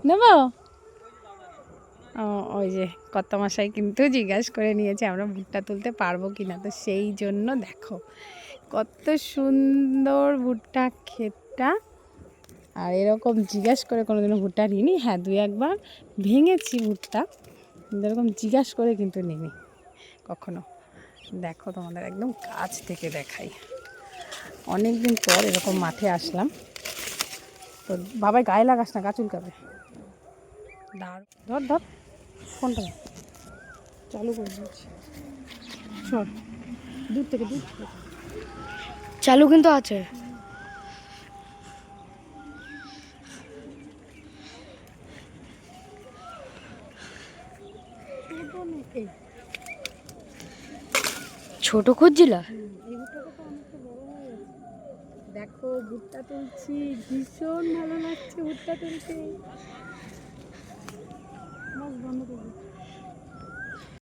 নেব। ও ওই যে কর্তামশাই কিন্তু জিজ্ঞাসা করে নিয়েছে আমরা ভুট্টা তুলতে পারবো কিনা, তো সেই জন্য দেখো কত সুন্দর ভুট্টা ক্ষেতটা। আর এরকম জিজ্ঞাসা করে কোনোদিনও ভুট্টা নিইনি, হ্যাঁ দুই একবার ভেঙেছি ভুট্টা, কিন্তু এরকম জিজ্ঞাসা করে কিন্তু নিইনি কখনো। দেখো তোমাদের একদম কাছ থেকে দেখাই, অনেক দিন পর এরকম মাঠে আসলাম। তো বাবাই গায়ে লাগাস না, গা চুলকাবে। ধর ধর ফোনটা চালু করে দিয়েছি, সর দূর থেকে চালু কিন্তু আছে। ছোট খুঁজছিলা? দেখো ভুট্টা তুলছি, ভীষণ ভালো লাগছে ভুট্টা তুলতে।